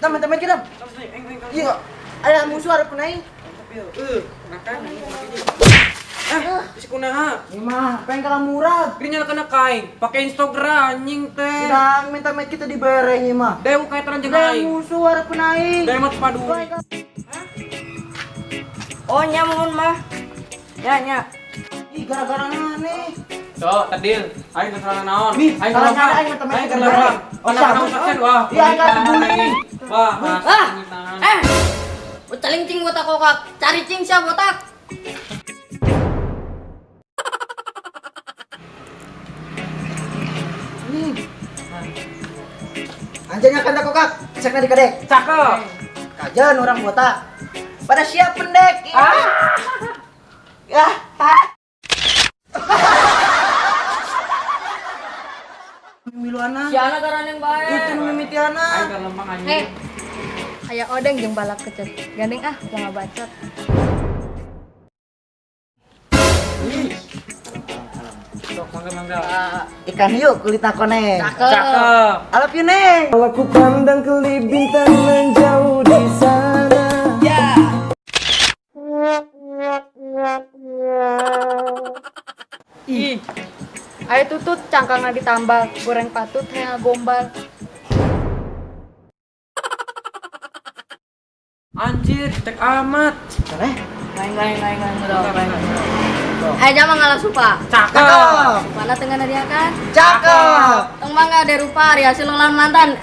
Teman-teman kita. Iya. Ada musuh ada penaing. Nakan bisa kunaha. Ini mah pengen kalah murah. Grinya kena kain, pakai Instagram anjing teh. Kita minta met kita dibayar ini mah. Dew kayak terang Ada jaga aing. musuh ada penaing. Dew mat padu. Oh nyamun mah. Ya. Ih gara-gara nih. So, tadil. Aing kesalahan naon? Nih, Aing salah kelempang. aing mah temen Aing kita. kelempang. Oh, Anak siapa? kamu saksen wah. Iya, enggak dibully. Wah, mas. Ah! anjing tangan. Ucaling cing botak kokak. Cari cing siya botak. Nih. Anjingnya kan tak kokak. Cek di kadek. Cakep. Kajian orang botak. Pada siap pendek. Ya. Miluana. Si anak garan yang baik. Itu mimiti anak. Aing kelempang anjing. Kayak odeng jeung balak kecet. Gandeng jangan bacot. Sok mangga. Ikan hiu kulit nakone. Cakep. Alap you neng. Aku pandang kelip bintang menjauh di sana. Ya. Ih. Ayo tutut cangkangna ditambal, goreng patut hayang gombal. Anjir, cek amat. Boleh? Lain. Ayo jangan ngalah supa. Cakep. Supana tengah dia kan. Cakep. Tong mangga ada rupa hari hasil lolan mantan.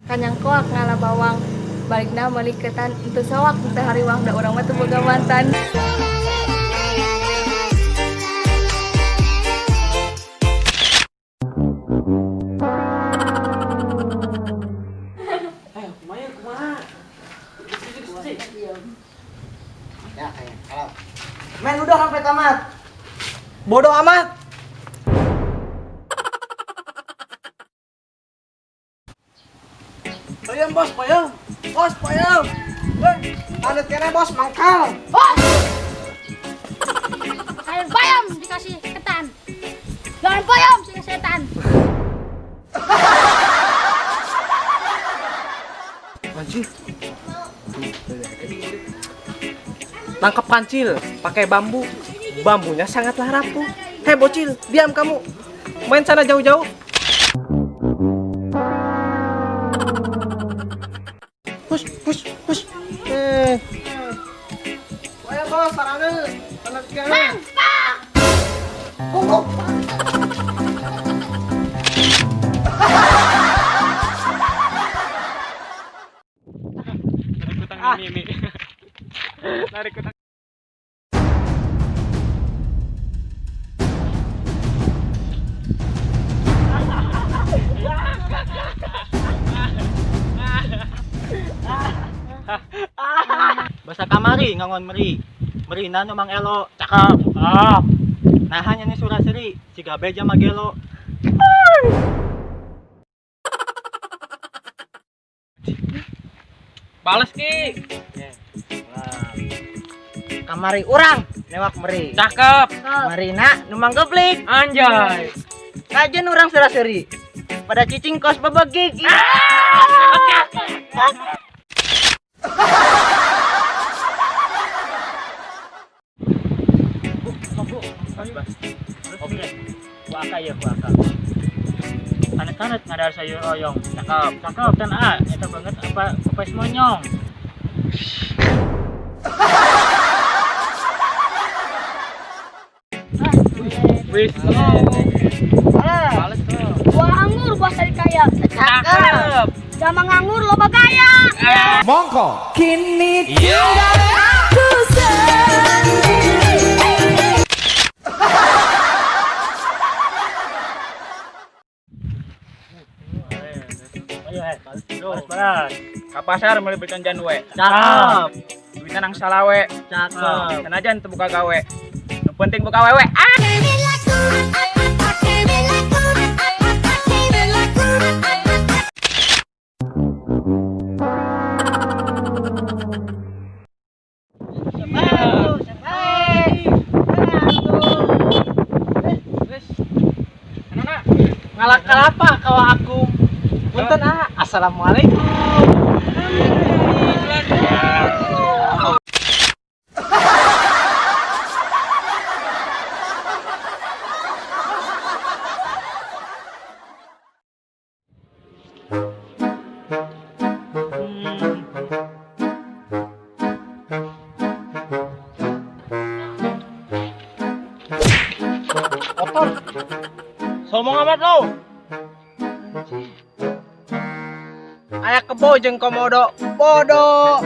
Kanyang koak ngalah bawang. Balikna maliketan itu sawak teu hariwang da urang mah teu boga mantan. Kumaha? Ya kayak kalap. Men udah sampai tamat. Bodoh amat. Payung bos, payung. Bos, payung. Ada kene bos mangkal. Kalian bayam dikasih ketan. Jangan bayam sih setan. Anjir. Tangkap kancil pakai bambu. Bambunya sangatlah rapuh. Hei bocil, diam kamu. Main sana jauh-jauh. Hush. Ayo bos, sarana. Mangkak. Kungkuk. Ini. Lari kutang. Basa kamari ngangon meri. Merina no mang elo cakep. Nahan ni suraseri si gabeja magelo. Balas ki. Kamari urang newak meri. Cakep. Marina numang goblik. Anjay. Kajen urang seraseri. Pada cicing kos bebegik. Oke. Waka ya waka. Kanet-kanet ngadar sayur oyong. Cakep dan eta banget apa pepes monyong. Wis. Balas tuh. Buah anggur buah sari kaya. Cakep. Jamang anggur loba gaya. Mongko. Kini Aku Ayo balas. Ka pasar melibetkan janwe. Cakep. Duitna nang salawe. Cakep. Sanajan teu buka gawe. Nu penting buka wewe. Ngalah apa kalau aku? Punten assalamualaikum. Somong amat lo. Aya kebo jeung komodo bodoh.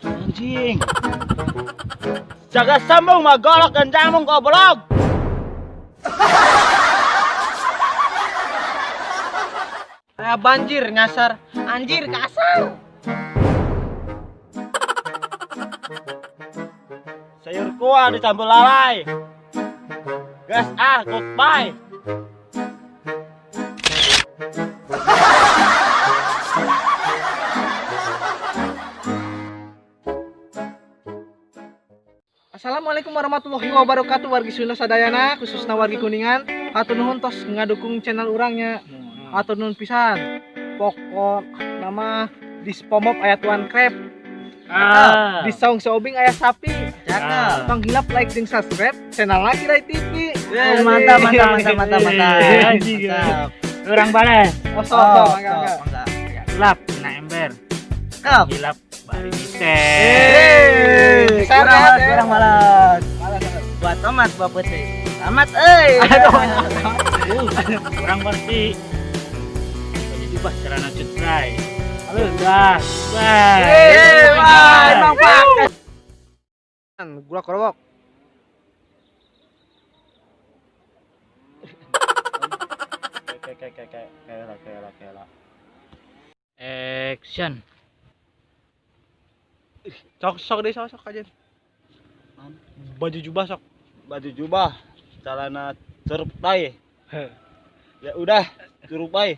Anjing. Jaga sambung mah golok kencang goblok. Aya banjir nyasar, anjir kasar. Sayur kuah dicampur lalai. Gas goodbye. Assalamualaikum warahmatullahi wabarakatuh wargi Sunda sadayana khususna wargi Kuningan. Hatur nuhun tos ngadukung channel urangnya. Hatur nuhun pisan. Pokok nama di SpongeBob aya Tuan Crab. Di Saung Seobing aya sapi. Cakep. Tong hilap like dan subscribe channel lagi Rai TV. Mantap. Anjing. Urang bale. Oh, sok, enggak. Gelap na ember. Cakep. Hilap bari misteri. Kurang malas. Buat tomat buat putih. Tamat Kurang berarti. Jadi pas carana cutrai. Halo, dah. Bang Pak. Gula korok. Kayak. Action. Sok deh sok aja. Baju jubah. Celana cerup tai. Ya udah, cerup tai.